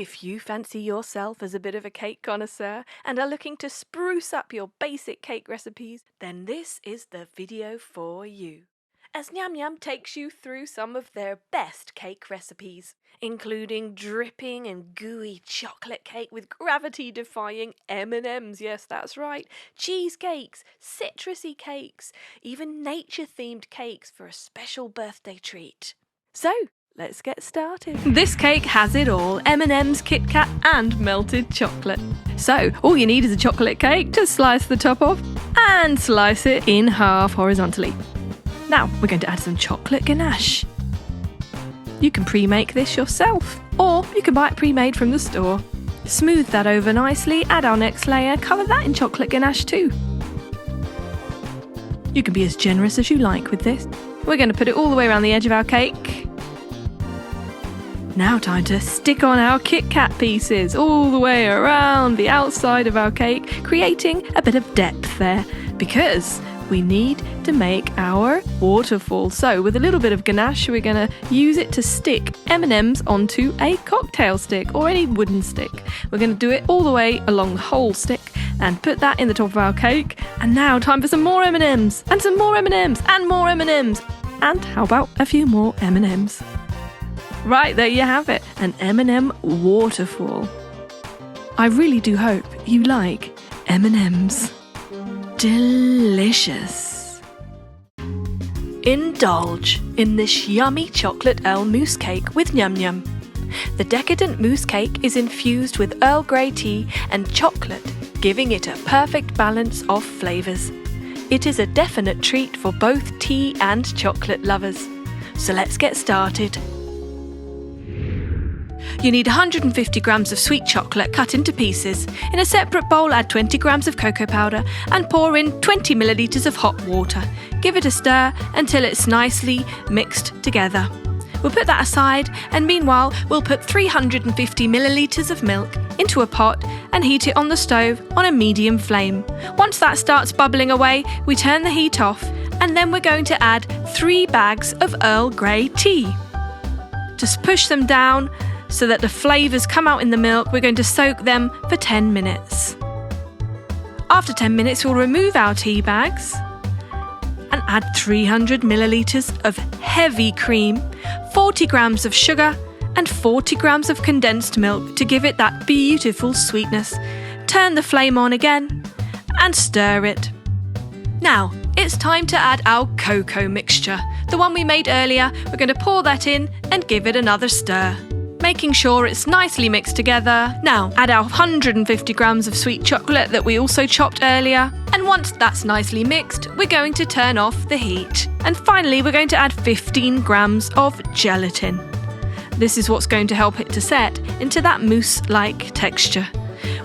If you fancy yourself as a bit of a cake connoisseur and are looking to spruce up your basic cake recipes, then this is the video for you. As Nyam Nyam takes you through some of their best cake recipes, including dripping and gooey chocolate cake with gravity-defying M&Ms, yes that's right, cheesecakes, citrusy cakes, even nature-themed cakes for a special birthday treat. So, let's get started. This cake has it all, M&Ms, Kit Kat and melted chocolate. So, all you need is a chocolate cake to slice the top off and slice it in half horizontally. Now, we're going to add some chocolate ganache. You can pre-make this yourself, or you can buy it pre-made from the store. Smooth that over nicely, add our next layer, cover that in chocolate ganache too. You can be as generous as you like with this. We're going to put it all the way around the edge of our cake. Now time to stick on our Kit Kat pieces all the way around the outside of our cake, creating a bit of depth there, because we need to make our waterfall. So with a little bit of ganache, we're going to use it to stick M&Ms onto a cocktail stick or any wooden stick. We're going to do it all the way along the whole stick and put that in the top of our cake. And now time for some more M&Ms and some more M&Ms and more M&Ms. And how about a few more M&Ms? Right, there you have it, an M&M waterfall. I really do hope you like M&Ms. Delicious. Indulge in this yummy chocolate Earl mousse cake with Nyam Nyam. The decadent mousse cake is infused with Earl Grey tea and chocolate, giving it a perfect balance of flavours. It is a definite treat for both tea and chocolate lovers. So let's get started. You need 150 grams of sweet chocolate cut into pieces. In a separate bowl, add 20 grams of cocoa powder and pour in 20 millilitres of hot water. Give it a stir until it's nicely mixed together. We'll put that aside, and meanwhile we'll put 350 millilitres of milk into a pot and heat it on the stove on a medium flame. Once that starts bubbling away, we turn the heat off, and then we're going to add 3 bags of Earl Grey tea. Just push them down so that the flavours come out in the milk. We're going to soak them for 10 minutes. After 10 minutes, we'll remove our tea bags and add 300 millilitres of heavy cream, 40 grams of sugar and 40 grams of condensed milk to give it that beautiful sweetness. Turn the flame on again and stir it. Now, it's time to add our cocoa mixture, the one we made earlier. We're going to pour that in and give it another stir, making sure it's nicely mixed together. Now, add our 150 grams of sweet chocolate that we also chopped earlier. And once that's nicely mixed, we're going to turn off the heat. And finally, we're going to add 15 grams of gelatin. This is what's going to help it to set into that mousse-like texture.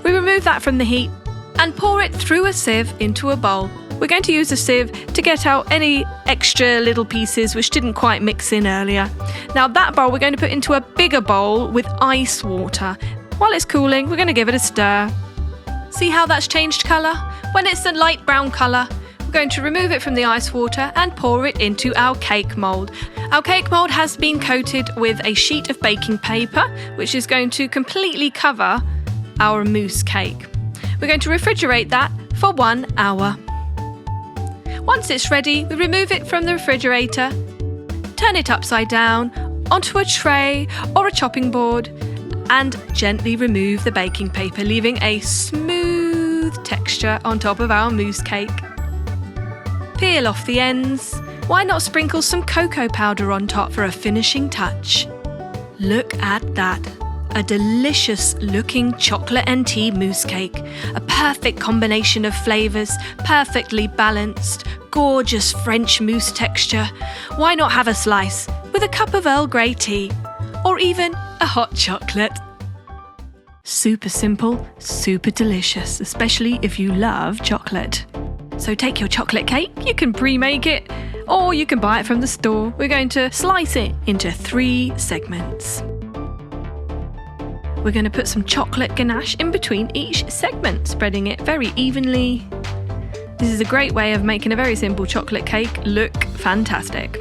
We remove that from the heat and pour it through a sieve into a bowl. We're going to use a sieve to get out any extra little pieces which didn't quite mix in earlier. Now that bowl we're going to put into a bigger bowl with ice water. While it's cooling, we're going to give it a stir. See how that's changed colour? When it's a light brown colour, we're going to remove it from the ice water and pour it into our cake mould. Our cake mould has been coated with a sheet of baking paper, which is going to completely cover our mousse cake. We're going to refrigerate that for 1 hour. Once it's ready, we remove it from the refrigerator, turn it upside down onto a tray or a chopping board, and gently remove the baking paper, leaving a smooth texture on top of our mousse cake. Peel off the ends. Why not sprinkle some cocoa powder on top for a finishing touch? Look at that. A delicious looking chocolate and tea mousse cake. A perfect combination of flavours, perfectly balanced, gorgeous French mousse texture. Why not have a slice with a cup of Earl Grey tea or even a hot chocolate? Super simple, super delicious, especially if you love chocolate. So take your chocolate cake, you can pre-make it or you can buy it from the store. We're going to slice it into 3 segments. We're going to put some chocolate ganache in between each segment, spreading it very evenly. This is a great way of making a very simple chocolate cake look fantastic.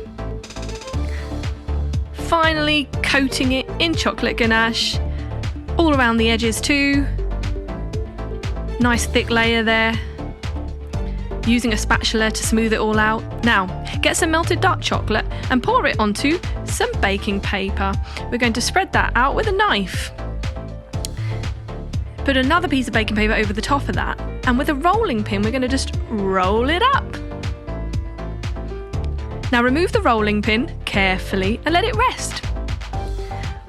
Finally, coating it in chocolate ganache All around the edges too. Nice thick layer there. Using a spatula to smooth it all out. Now, get some melted dark chocolate and pour it onto some baking paper. We're going to spread that out with a knife. Put another piece of baking paper over the top of that, and with a rolling pin, we're going to just roll it up. Now remove the rolling pin carefully and let it rest.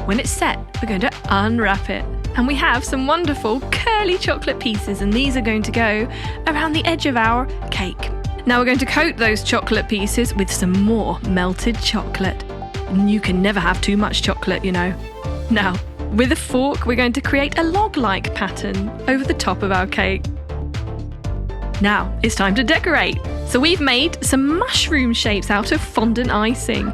When it's set, we're going to unwrap it. And we have some wonderful curly chocolate pieces, and these are going to go around the edge of our cake. Now we're going to coat those chocolate pieces with some more melted chocolate. And you can never have too much chocolate, you know. Now, with a fork, we're going to create a log-like pattern over the top of our cake. Now, it's time to decorate. So we've made some mushroom shapes out of fondant icing.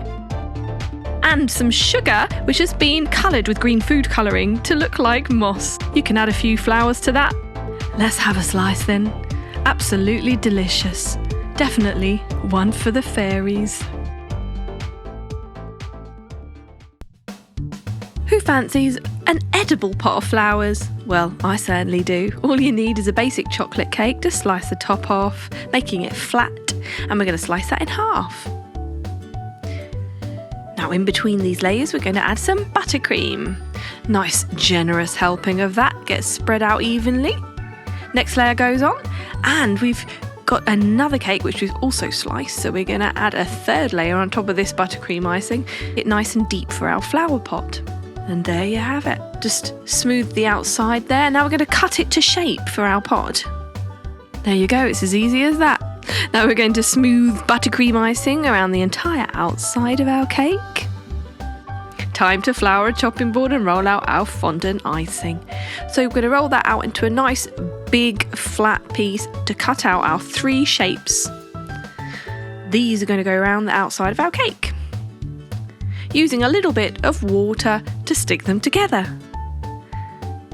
And some sugar, which has been coloured with green food colouring to look like moss. You can add a few flowers to that. Let's have a slice then. Absolutely delicious. Definitely one for the fairies. Who fancies an edible pot of flowers? Well, I certainly do. All you need is a basic chocolate cake to slice the top off, making it flat, and we're going to slice that in half. Now in between these layers, we're going to add some buttercream. Nice generous helping of that gets spread out evenly. Next layer goes on, and we've got another cake which we've also sliced, so we're going to add a third layer on top of this buttercream icing. Get nice and deep for our flower pot. And there you have it. Just smooth the outside there. Now we're going to cut it to shape for our pot. There you go, it's as easy as that. Now we're going to smooth buttercream icing around the entire outside of our cake. Time to flour a chopping board and roll out our fondant icing. So we're going to roll that out into a nice big flat piece to cut out our 3 shapes. These are going to go around the outside of our cake, using a little bit of water to stick them together.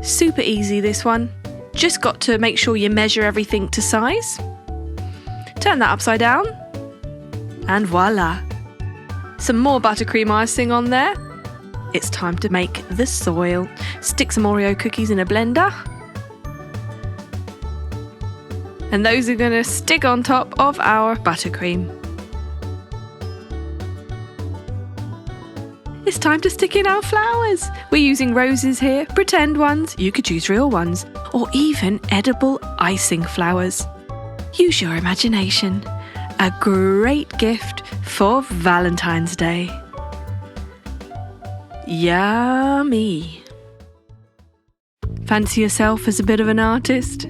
Super easy, this one. Just got to make sure you measure everything to size. Turn that upside down, and voila! Some more buttercream icing on there. It's time to make the soil. Stick some Oreo cookies in a blender, and those are going to stick on top of our buttercream. It's time to stick in our flowers. We're using roses here, pretend ones, you could choose real ones, or even edible icing flowers. Use your imagination. A great gift for Valentine's Day. Yummy. Fancy yourself as a bit of an artist?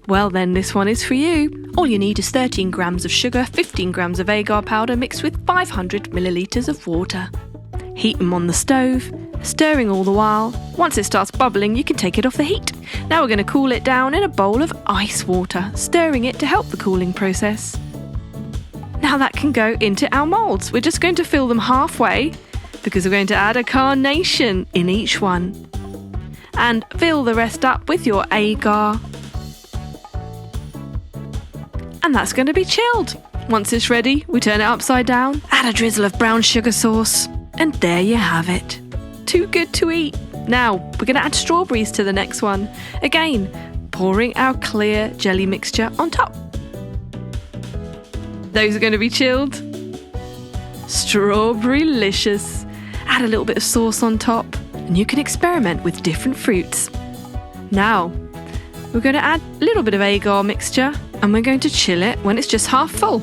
Well then, this one is for you. All you need is 13 grams of sugar, 15 grams of agar powder mixed with 500 millilitres of water. Heat them on the stove, stirring all the while. Once it starts bubbling, you can take it off the heat. Now we're going to cool it down in a bowl of ice water, stirring it to help the cooling process. Now that can go into our moulds. We're just going to fill them halfway because we're going to add a carnation in each one. And fill the rest up with your agar. And that's going to be chilled. Once it's ready, we turn it upside down, add a drizzle of brown sugar sauce, and there you have it. Too good to eat. Now, we're going to add strawberries to the next one. Again, pouring our clear jelly mixture on top. Those are going to be chilled. Strawberry Leches. Add a little bit of sauce on top, and you can experiment with different fruits. Now, we're going to add a little bit of agar mixture, and we're going to chill it when it's just half full.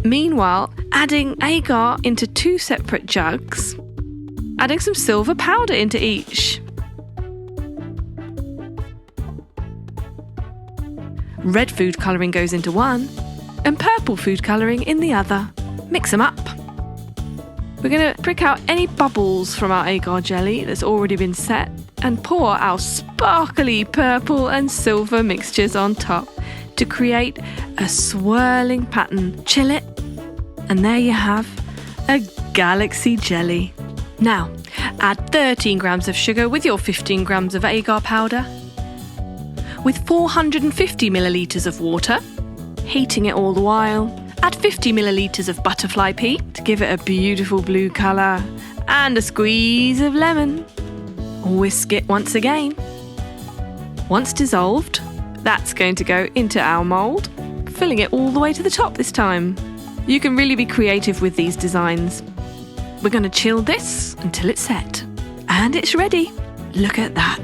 Meanwhile, adding agar into 2 separate jugs, adding some silver powder into each. Red food colouring goes into one, and purple food colouring in the other. Mix them up. We're going to prick out any bubbles from our agar jelly that's already been set, and pour our sparkly purple and silver mixtures on top to create a swirling pattern. Chill it, and there you have a galaxy jelly. Now, add 13 grams of sugar with your 15 grams of agar powder, with 450 millilitres of water, heating it all the while. Add 50 millilitres of butterfly pea to give it a beautiful blue colour, and a squeeze of lemon. Whisk it once again. Once dissolved, that's going to go into our mould, filling it all the way to the top this time. You can really be creative with these designs. We're going to chill this until it's set. And it's ready. Look at that.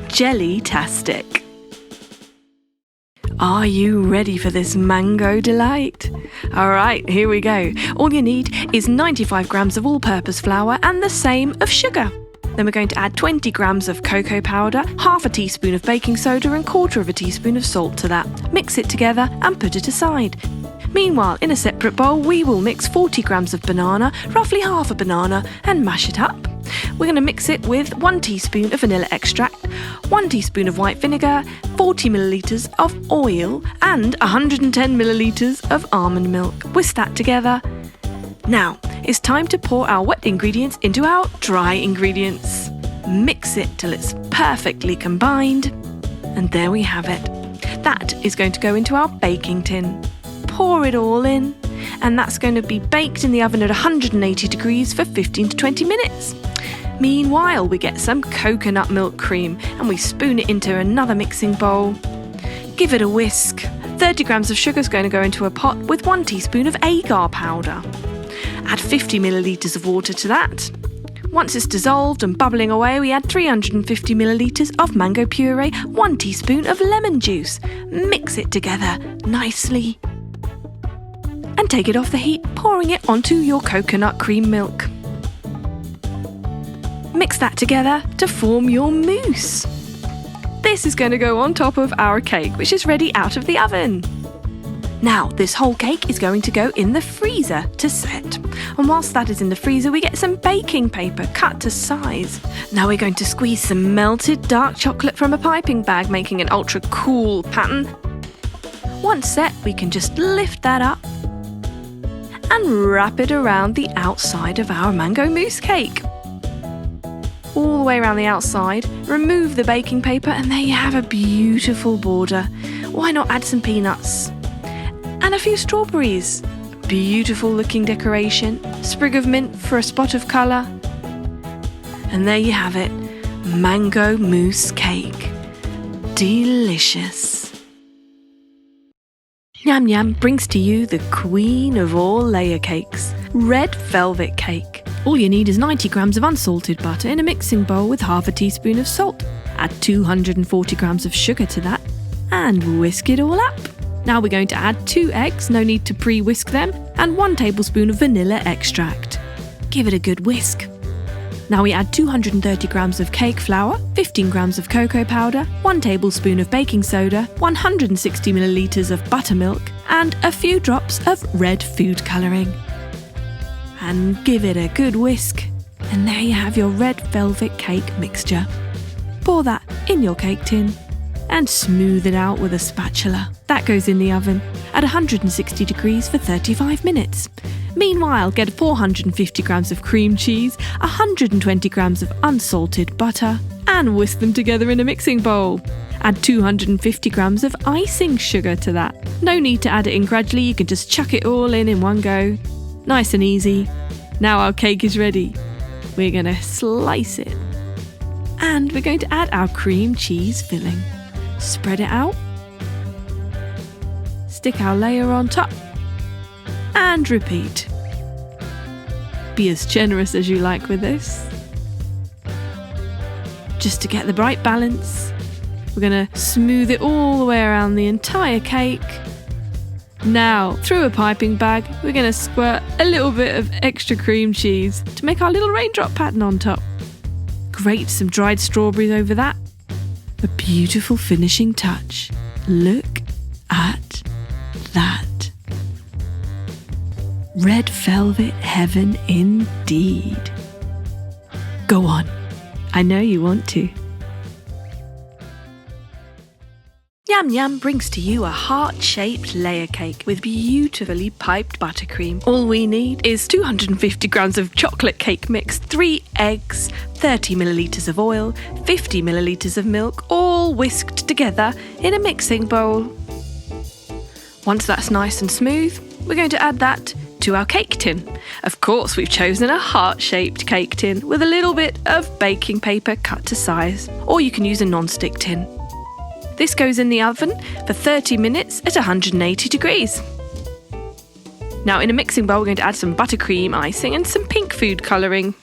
Jelly-tastic. Are you ready for this mango delight? Alright, here we go. All you need is 95 grams of all-purpose flour and the same of sugar. Then we're going to add 20 grams of cocoa powder, half a teaspoon of baking soda and quarter of a teaspoon of salt to that. Mix it together and put it aside. Meanwhile, in a separate bowl, we will mix 40 grams of banana, roughly half a banana, and mash it up. We're going to mix it with 1 teaspoon of vanilla extract, 1 teaspoon of white vinegar, 40 millilitres of oil, and 110 millilitres of almond milk. Whisk that together. Now, it's time to pour our wet ingredients into our dry ingredients. Mix it till it's perfectly combined. And there we have it. That is going to go into our baking tin. Pour it all in, and that's going to be baked in the oven at 180 degrees for 15 to 20 minutes. Meanwhile, we get some coconut milk cream and we spoon it into another mixing bowl. Give it a whisk. 30 grams of sugar is going to go into a pot with 1 teaspoon of agar powder. Add 50 millilitres of water to that. Once it's dissolved and bubbling away, we add 350 millilitres of mango puree, 1 teaspoon of lemon juice. Mix it together nicely. And take it off the heat, pouring it onto your coconut cream milk. Mix that together to form your mousse. This is going to go on top of our cake, which is ready out of the oven. Now, this whole cake is going to go in the freezer to set. And whilst that is in the freezer, we get some baking paper cut to size. Now we're going to squeeze some melted dark chocolate from a piping bag, making an ultra cool pattern. Once set, we can just lift that up and wrap it around the outside of our mango mousse cake. All the way around the outside, remove the baking paper, and there you have a beautiful border. Why not add some peanuts? And a few strawberries. Beautiful looking decoration. Sprig of mint for a spot of colour. And there you have it. Mango mousse cake. Delicious. Nyam Nyam brings to you the queen of all layer cakes, red velvet cake. All you need is 90 grams of unsalted butter in a mixing bowl with half a teaspoon of salt. Add 240 grams of sugar to that and whisk it all up. Now we're going to add 2 eggs, no need to pre-whisk them, and 1 tablespoon of vanilla extract. Give it a good whisk. Now we add 230 grams of cake flour, 15 grams of cocoa powder, 1 tablespoon of baking soda, 160 millilitres of buttermilk, and a few drops of red food colouring. And give it a good whisk. And there you have your red velvet cake mixture. Pour that in your cake tin and smooth it out with a spatula. That goes in the oven at 160 degrees for 35 minutes. Meanwhile, get 450 grams of cream cheese, 120 grams of unsalted butter, and whisk them together in a mixing bowl. Add 250 grams of icing sugar to that. No need to add it in gradually, you can just chuck it all in one go. Nice and easy. Now our cake is ready. We're going to slice it. And we're going to add our cream cheese filling. Spread it out. Stick our layer on top. And repeat. Be as generous as you like with this. Just to get the right balance, we're going to smooth it all the way around the entire cake. Now, through a piping bag, we're going to squirt a little bit of extra cream cheese to make our little raindrop pattern on top. Grate some dried strawberries over that. A beautiful finishing touch. Look at that. Red velvet heaven indeed. Go on. I know you want to. Nyam Nyam brings to you a heart-shaped layer cake with beautifully piped buttercream. All we need is 250 grams of chocolate cake mix, 3 eggs, 30 millilitres of oil, 50 millilitres of milk, all whisked together in a mixing bowl. Once that's nice and smooth, we're going to add that to our cake tin. Of course, we've chosen a heart-shaped cake tin with a little bit of baking paper cut to size, or you can use a non-stick tin. This goes in the oven for 30 minutes at 180 degrees. Now in a mixing bowl, we're going to add some buttercream icing and some pink food colouring.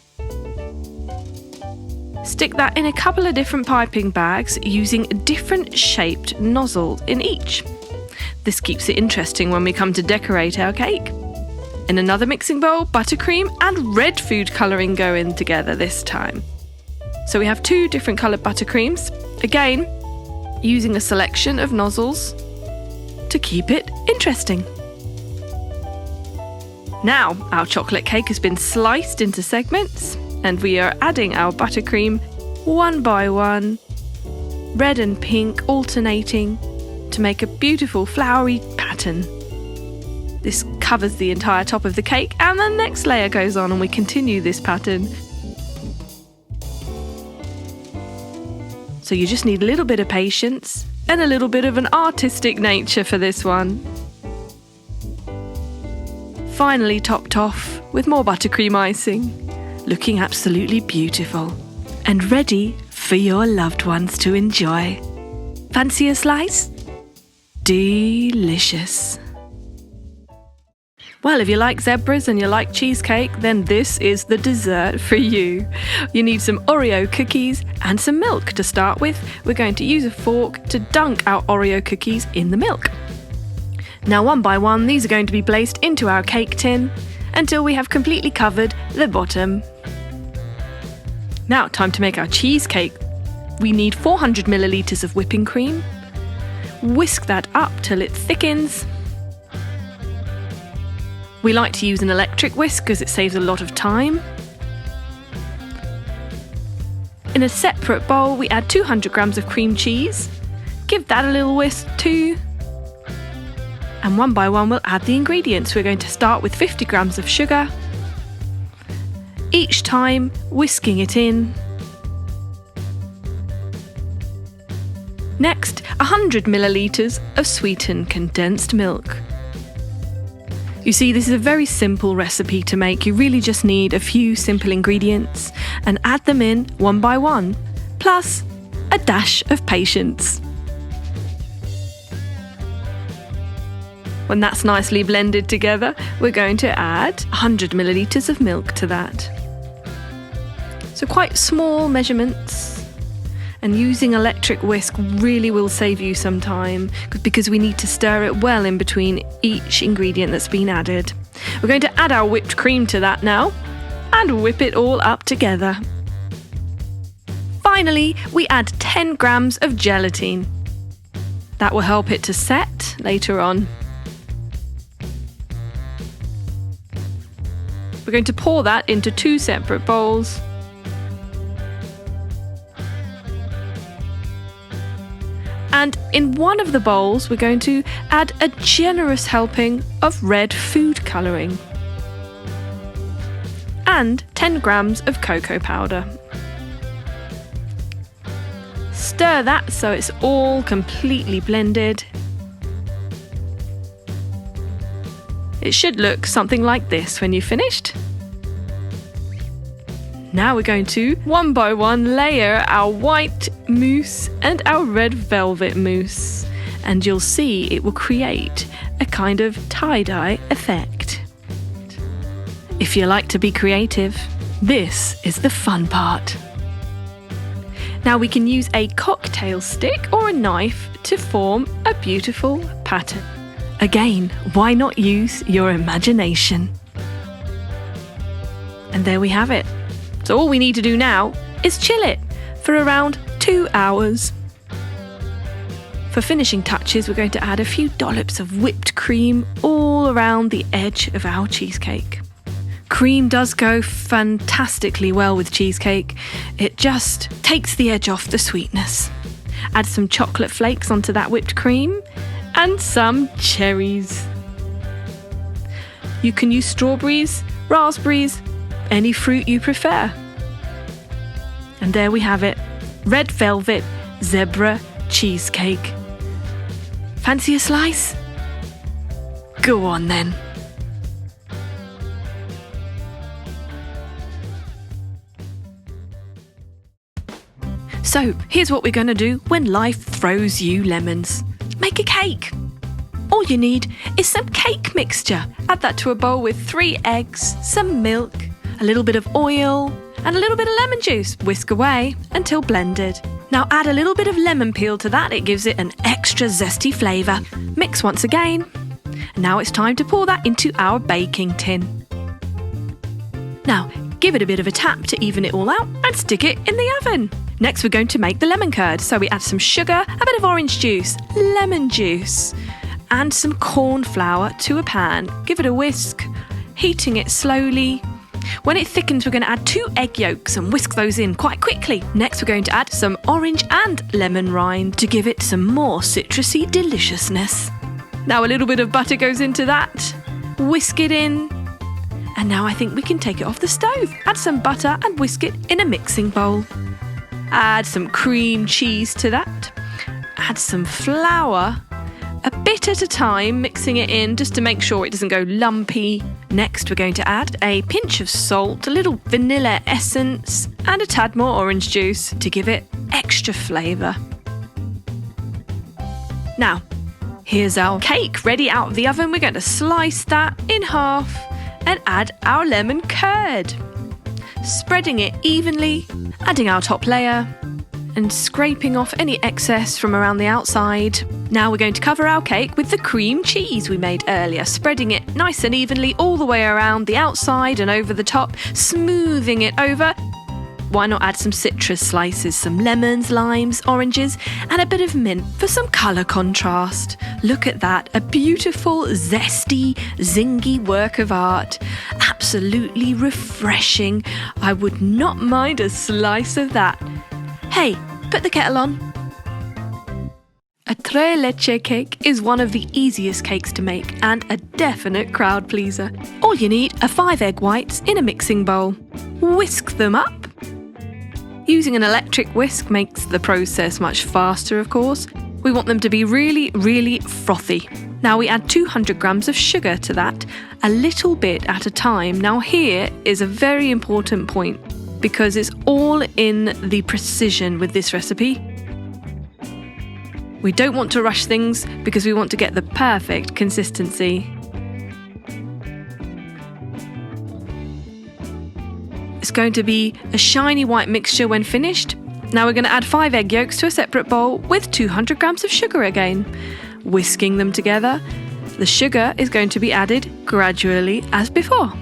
Stick that in a couple of different piping bags using different shaped nozzles in each. This keeps it interesting when we come to decorate our cake. In another mixing bowl, buttercream and red food colouring go in together this time. So we have 2 different coloured buttercreams, again using a selection of nozzles to keep it interesting. Now our chocolate cake has been sliced into segments and we are adding our buttercream one by one, red and pink alternating to make a beautiful flowery pattern. This covers the entire top of the cake and the next layer goes on and we continue this pattern. So you just need a little bit of patience and a little bit of an artistic nature for this one. Finally topped off with more buttercream icing, looking absolutely beautiful and ready for your loved ones to enjoy. Fancy a slice? Delicious. Well, if you like zebras and you like cheesecake, then this is the dessert for you. You need some Oreo cookies and some milk to start with. We're going to use a fork to dunk our Oreo cookies in the milk. Now, one by one, these are going to be placed into our cake tin until we have completely covered the bottom. Now, time to make our cheesecake. We need 400 millilitres of whipping cream. Whisk that up till it thickens. We like to use an electric whisk because it saves a lot of time. In a separate bowl, we add 200 grams of cream cheese. Give that a little whisk too. And one by one, we'll add the ingredients. We're going to start with 50 grams of sugar. Each time, whisking it in. Next, 100 millilitres of sweetened condensed milk. You see, this is a very simple recipe to make. You really just need a few simple ingredients and add them in one by one, plus a dash of patience. When that's nicely blended together, we're going to add 100 millilitres of milk to that. So quite small measurements. And using electric whisk really will save you some time because we need to stir it well in between each ingredient that's been added. We're going to add our whipped cream to that now and whip it all up together. Finally, we add 10 grams of gelatine. That will help it to set later on. We're going to pour that into 2 separate bowls. And in one of the bowls, we're going to add a generous helping of red food colouring and 10 grams of cocoa powder. Stir that so it's all completely blended. It should look something like this when you've finished. Now we're going to, one by one, layer our white mousse and our red velvet mousse. And you'll see it will create a kind of tie-dye effect. If you like to be creative, this is the fun part. Now we can use a cocktail stick or a knife to form a beautiful pattern. Again, why not use your imagination? And there we have it. So all we need to do now is chill it for around 2 hours. For finishing touches, we're going to add a few dollops of whipped cream all around the edge of our cheesecake. Cream does go fantastically well with cheesecake. It just takes the edge off the sweetness. Add some chocolate flakes onto that whipped cream and some cherries. You can use strawberries, raspberries, any fruit you prefer. And there we have it, red velvet zebra cheesecake. Fancy a slice? Go on then. So here's what we're going to do when life throws you lemons. Make a cake. All you need is some cake mixture. Add that to a bowl with 3 eggs, some milk, a little bit of oil, and a little bit of lemon juice. Whisk away until blended. Now add a little bit of lemon peel to that. It gives it an extra zesty flavour. Mix once again. Now it's time to pour that into our baking tin. Now give it a bit of a tap to even it all out and stick it in the oven. Next we're going to make the lemon curd. So we add some sugar, a bit of orange juice, lemon juice, and some corn flour to a pan. Give it a whisk, heating it slowly. When it thickens, we're going to add 2 egg yolks and whisk those in quite quickly. Next, we're going to add some orange and lemon rind to give it some more citrusy deliciousness. Now a little bit of butter goes into that. Whisk it in. And now I think we can take it off the stove. Add some butter and whisk it in a mixing bowl. Add some cream cheese to that. Add some flour. A bit at a time, mixing it in just to make sure it doesn't go lumpy. Next, we're going to add a pinch of salt, a little vanilla essence, and a tad more orange juice to give it extra flavour. Now, here's our cake ready out of the oven. We're going to slice that in half and add our lemon curd. Spreading it evenly, adding our top layer, and scraping off any excess from around the outside. Now we're going to cover our cake with the cream cheese we made earlier, spreading it nice and evenly all the way around the outside and over the top, smoothing it over. Why not add some citrus slices, some lemons, limes, oranges, and a bit of mint for some colour contrast. Look at that, a beautiful, zesty, zingy work of art. Absolutely refreshing. I would not mind a slice of that. Hey, put the kettle on. A tres leche cake is one of the easiest cakes to make and a definite crowd pleaser. All you need are 5 egg whites in a mixing bowl. Whisk them up. Using an electric whisk makes the process much faster, of course. We want them to be really, really frothy. Now we add 200 grams of sugar to that, a little bit at a time. Now here is a very important point, because it's all in the precision with this recipe. We don't want to rush things because we want to get the perfect consistency. It's going to be a shiny white mixture when finished. Now we're going to add 5 egg yolks to a separate bowl with 200 grams of sugar again. Whisking them together. The sugar is going to be added gradually as before.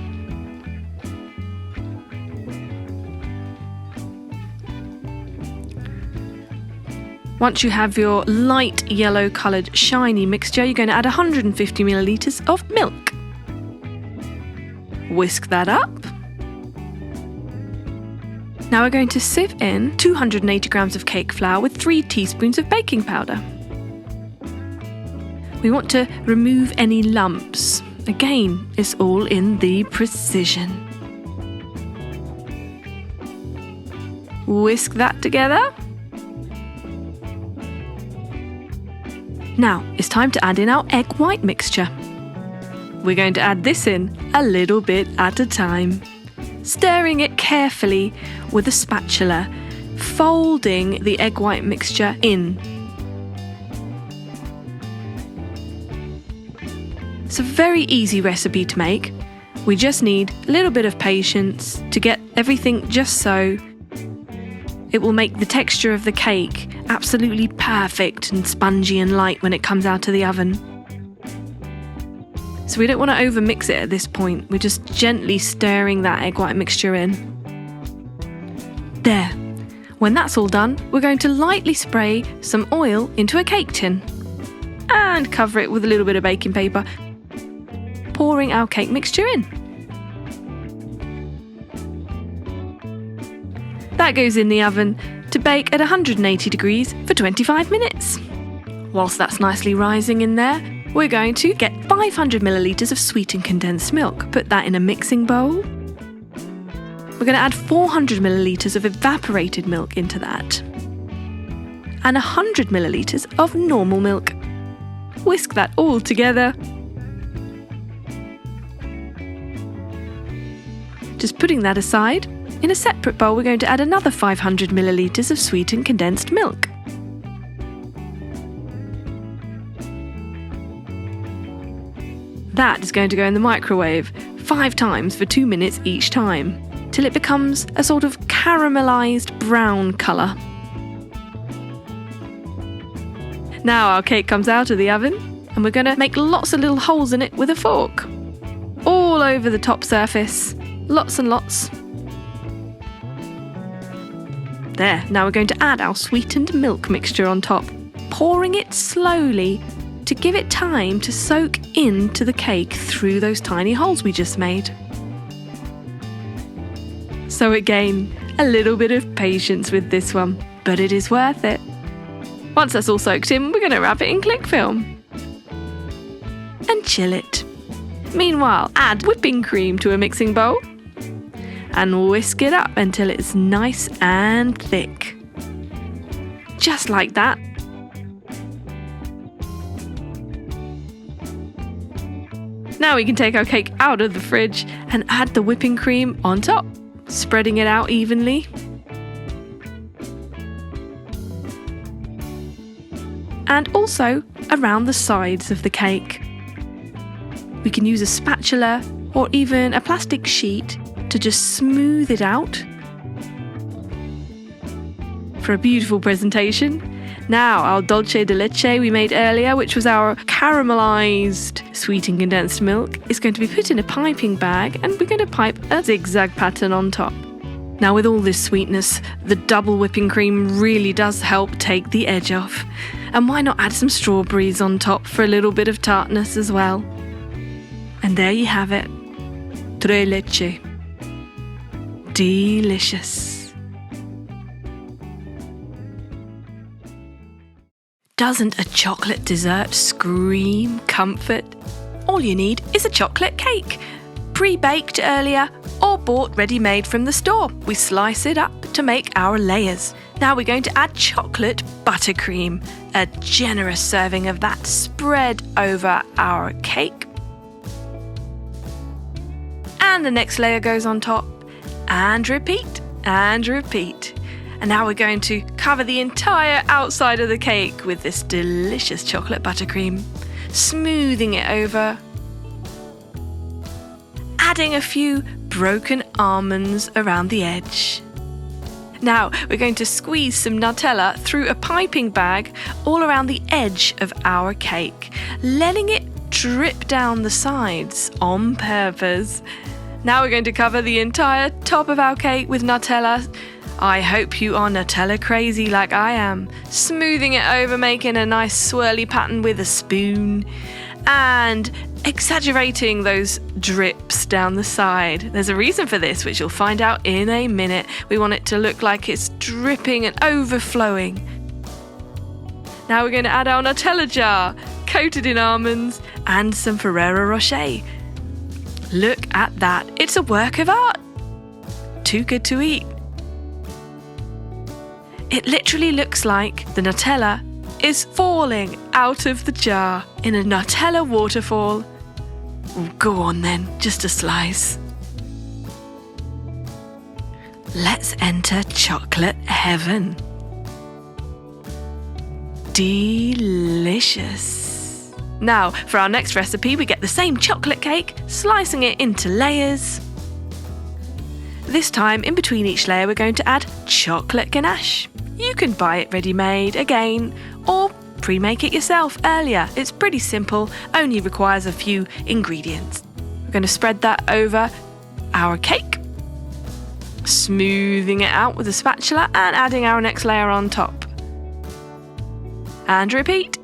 Once you have your light yellow coloured shiny mixture, you're going to add 150 millilitres of milk. Whisk that up. Now we're going to sieve in 280 grams of cake flour with 3 teaspoons of baking powder. We want to remove any lumps. Again, it's all in the precision. Whisk that together. Now, it's time to add in our egg white mixture. We're going to add this in a little bit at a time, stirring it carefully with a spatula, folding the egg white mixture in. It's a very easy recipe to make. We just need a little bit of patience to get everything just so. It will make the texture of the cake absolutely perfect and spongy and light when it comes out of the oven. So we don't want to overmix it at this point. We're just gently stirring that egg white mixture in. There. When that's all done, we're going to lightly spray some oil into a cake tin and cover it with a little bit of baking paper, pouring our cake mixture in. That goes in the oven to bake at 180 degrees for 25 minutes. Whilst that's nicely rising in there, we're going to get 500 millilitres of sweetened condensed milk. Put that in a mixing bowl. We're going to add 400 millilitres of evaporated milk into that. And 100 millilitres of normal milk. Whisk that all together. Just putting that aside. In a separate bowl, we're going to add another 500 millilitres of sweetened condensed milk. That is going to go in the microwave 5 times for 2 minutes each time, till it becomes a sort of caramelised brown colour. Now our cake comes out of the oven, and we're going to make lots of little holes in it with a fork. All over the top surface, lots and lots. There, now we're going to add our sweetened milk mixture on top, pouring it slowly to give it time to soak into the cake through those tiny holes we just made. So again, a little bit of patience with this one, but it is worth it. Once that's all soaked in, we're going to wrap it in cling film and chill it. Meanwhile, add whipping cream to a mixing bowl and whisk it up until it's nice and thick. Just like that. Now we can take our cake out of the fridge and add the whipping cream on top, spreading it out evenly. And also around the sides of the cake. We can use a spatula or even a plastic sheet to just smooth it out for a beautiful presentation. Now our dulce de leche we made earlier, which was our caramelised sweetened condensed milk, is going to be put in a piping bag, and we're going to pipe a zigzag pattern on top. Now with all this sweetness, the double whipping cream really does help take the edge off. And why not add some strawberries on top for a little bit of tartness as well? And there you have it. Tres leches. Delicious. Doesn't a chocolate dessert scream comfort? All you need is a chocolate cake, pre-baked earlier or bought ready-made from the store. We slice it up to make our layers. Now we're going to add chocolate buttercream, a generous serving of that spread over our cake. And the next layer goes on top, and repeat, and repeat. And now we're going to cover the entire outside of the cake with this delicious chocolate buttercream, smoothing it over, adding a few broken almonds around the edge. Now we're going to squeeze some Nutella through a piping bag all around the edge of our cake, letting it drip down the sides on purpose. Now we're going to cover the entire top of our cake with Nutella. I hope you are Nutella crazy like I am, smoothing it over, making a nice swirly pattern with a spoon, and exaggerating those drips down the side. There's a reason for this, which you'll find out in a minute. We want it to look like it's dripping and overflowing. Now we're going to add our Nutella jar, coated in almonds, and some Ferrero Rocher. Look at that, it's a work of art. Too good to eat. It literally looks like the Nutella is falling out of the jar in a Nutella waterfall. Go on then, just a slice. Let's enter chocolate heaven. Delicious. Now, for our next recipe, we get the same chocolate cake, slicing it into layers. This time, in between each layer, we're going to add chocolate ganache. You can buy it ready-made again, or pre-make it yourself earlier. It's pretty simple, only requires a few ingredients. We're going to spread that over our cake, smoothing it out with a spatula and adding our next layer on top. And repeat.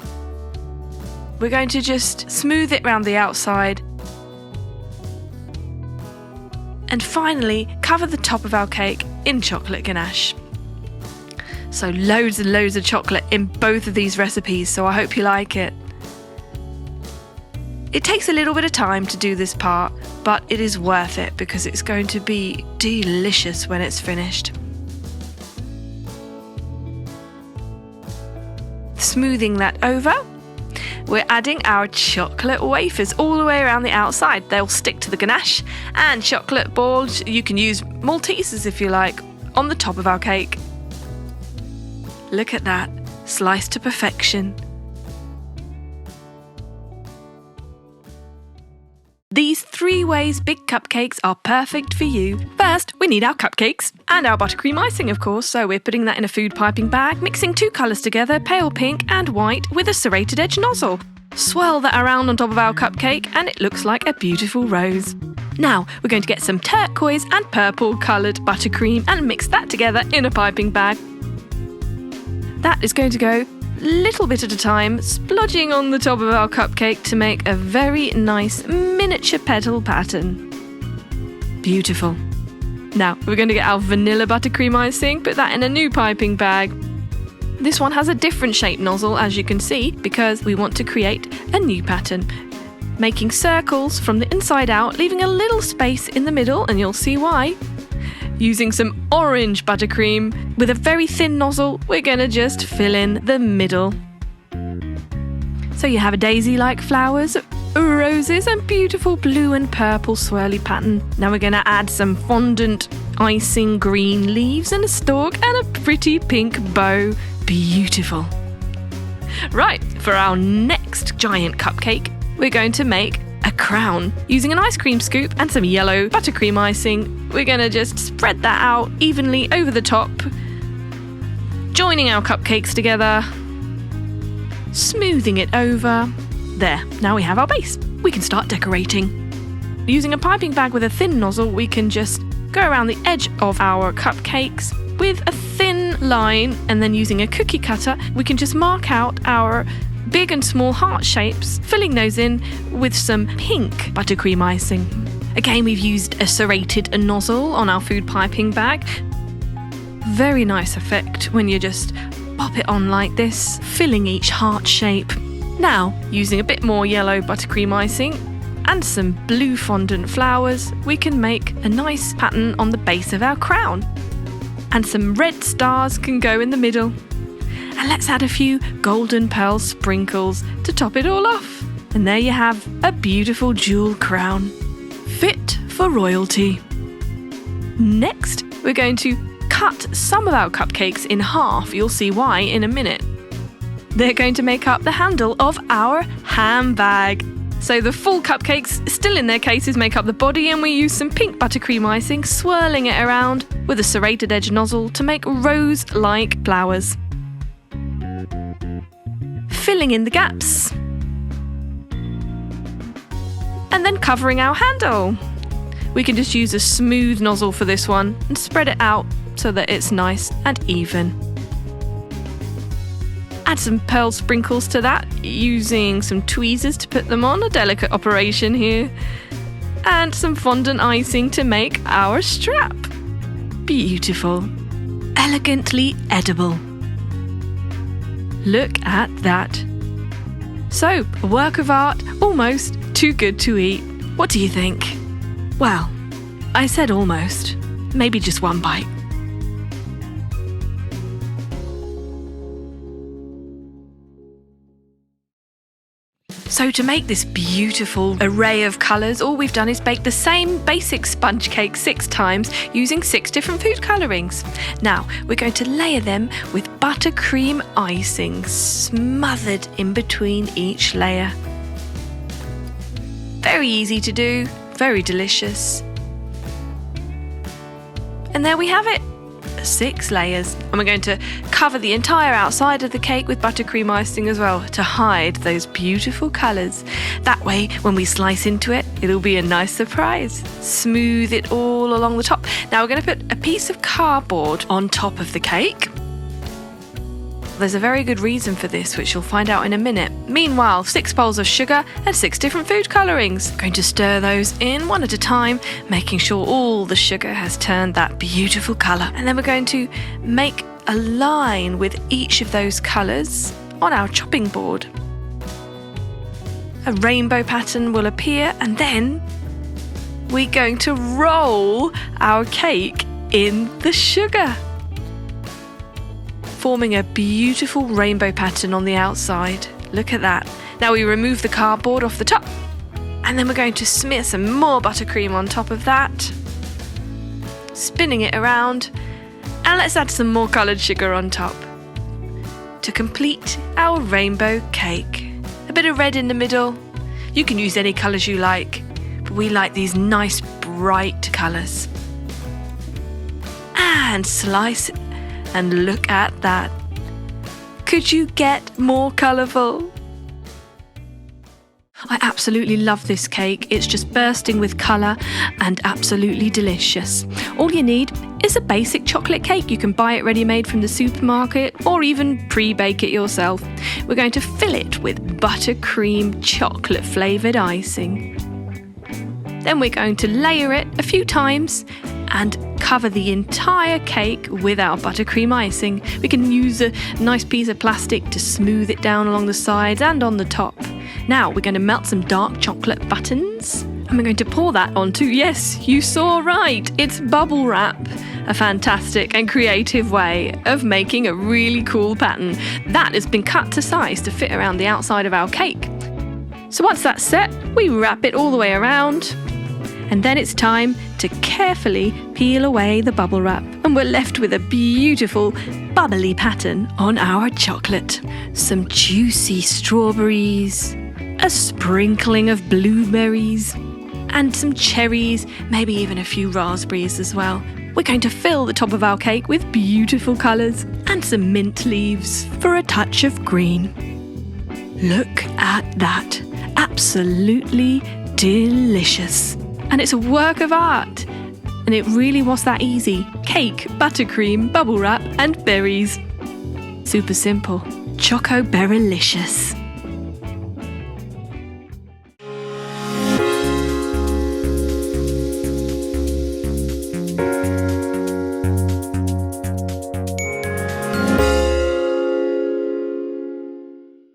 We're going to just smooth it around the outside. And finally, cover the top of our cake in chocolate ganache. So loads and loads of chocolate in both of these recipes, so I hope you like it. It takes a little bit of time to do this part, but it is worth it because it's going to be delicious when it's finished. Smoothing that over, we're adding our chocolate wafers all the way around the outside. They'll stick to the ganache, and chocolate balls, you can use Maltesers if you like, on the top of our cake. Look at that, sliced to perfection. These 3 Ways Big Cupcakes are perfect for you. First, we need our cupcakes and our buttercream icing, of course, so we're putting that in a food piping bag, mixing 2 colours together, pale pink and white, with a serrated edge nozzle. Swirl that around on top of our cupcake and it looks like a beautiful rose. Now, we're going to get some turquoise and purple coloured buttercream and mix that together in a piping bag. That is going to go little bit at a time, splodging on the top of our cupcake to make a very nice miniature petal pattern. Beautiful. Now, we're going to get our vanilla buttercream icing, put that in a new piping bag. This one has a different shaped nozzle, as you can see, because we want to create a new pattern. Making circles from the inside out, leaving a little space in the middle, and you'll see why. Using some orange buttercream with a very thin nozzle, we're going to just fill in the middle. So you have a daisy-like flowers, roses and beautiful blue and purple swirly pattern. Now we're going to add some fondant icing green leaves and a stalk and a pretty pink bow. Beautiful. Right, for our next giant cupcake, we're going to make a crown. Using an ice cream scoop and some yellow buttercream icing, we're going to just spread that out evenly over the top, joining our cupcakes together, smoothing it over. There, now we have our base. We can start decorating. Using a piping bag with a thin nozzle, we can just go around the edge of our cupcakes with a thin line, and then using a cookie cutter, we can just mark out our big and small heart shapes, filling those in with some pink buttercream icing. Again, we've used a serrated nozzle on our food piping bag. Very nice effect when you just pop it on like this, filling each heart shape. Now, using a bit more yellow buttercream icing and some blue fondant flowers, we can make a nice pattern on the base of our crown. And some red stars can go in the middle. And let's add a few golden pearl sprinkles to top it all off. And there you have a beautiful jewel crown, fit for royalty. Next, we're going to cut some of our cupcakes in half. You'll see why in a minute. They're going to make up the handle of our handbag. So the full cupcakes, still in their cases, make up the body, and we use some pink buttercream icing, swirling it around with a serrated edge nozzle to make rose-like flowers. Filling in the gaps. And then covering our handle. We can just use a smooth nozzle for this one and spread it out so that it's nice and even. Add some pearl sprinkles to that, using some tweezers to put them on, a delicate operation here. And some fondant icing to make our strap. Beautiful. Elegantly edible. Look at that. So, a work of art, almost too good to eat. What do you think? Well, I said almost. Maybe just one bite. So to make this beautiful array of colours, all we've done is bake the same basic sponge cake 6 times using 6 different food colourings. Now, we're going to layer them with buttercream icing smothered in between each layer. Very easy to do, very delicious. And there we have it. 6 layers, and we're going to cover the entire outside of the cake with buttercream icing as well to hide those beautiful colours. That way, when we slice into it, it'll be a nice surprise. Smooth it all along the top. Now we're going to put a piece of cardboard on top of the cake. There's a very good reason for this, which you'll find out in a minute. Meanwhile, 6 bowls of sugar and 6 different food colourings. Going to stir those in one at a time, making sure all the sugar has turned that beautiful colour. And then we're going to make a line with each of those colours on our chopping board. A rainbow pattern will appear, and then we're going to roll our cake in the sugar, forming a beautiful rainbow pattern on the outside. Look at that. Now we remove the cardboard off the top, and then we're going to smear some more buttercream on top of that, spinning it around, and let's add some more coloured sugar on top to complete our rainbow cake. A bit of red in the middle. You can use any colours you like, but we like these nice bright colours. And slice it, and look at that. Could you get more colourful? I absolutely love this cake. It's just bursting with colour and absolutely delicious. All you need is a basic chocolate cake. You can buy it ready-made from the supermarket or even pre-bake it yourself. We're going to fill it with buttercream chocolate flavoured icing. Then we're going to layer it a few times and cover the entire cake with our buttercream icing. We can use a nice piece of plastic to smooth it down along the sides and on the top. Now we're going to melt some dark chocolate buttons and we're going to pour that onto, yes, you saw right, it's bubble wrap. A fantastic and creative way of making a really cool pattern. That has been cut to size to fit around the outside of our cake. So once that's set, we wrap it all the way around. And then it's time to carefully peel away the bubble wrap. And we're left with a beautiful bubbly pattern on our chocolate. Some juicy strawberries, a sprinkling of blueberries, and some cherries, maybe even a few raspberries as well. We're going to fill the top of our cake with beautiful colours and some mint leaves for a touch of green. Look at that. Absolutely delicious. And it's a work of art. And it really was that easy. Cake, buttercream, bubble wrap and berries. Super simple. Choco-berry-licious.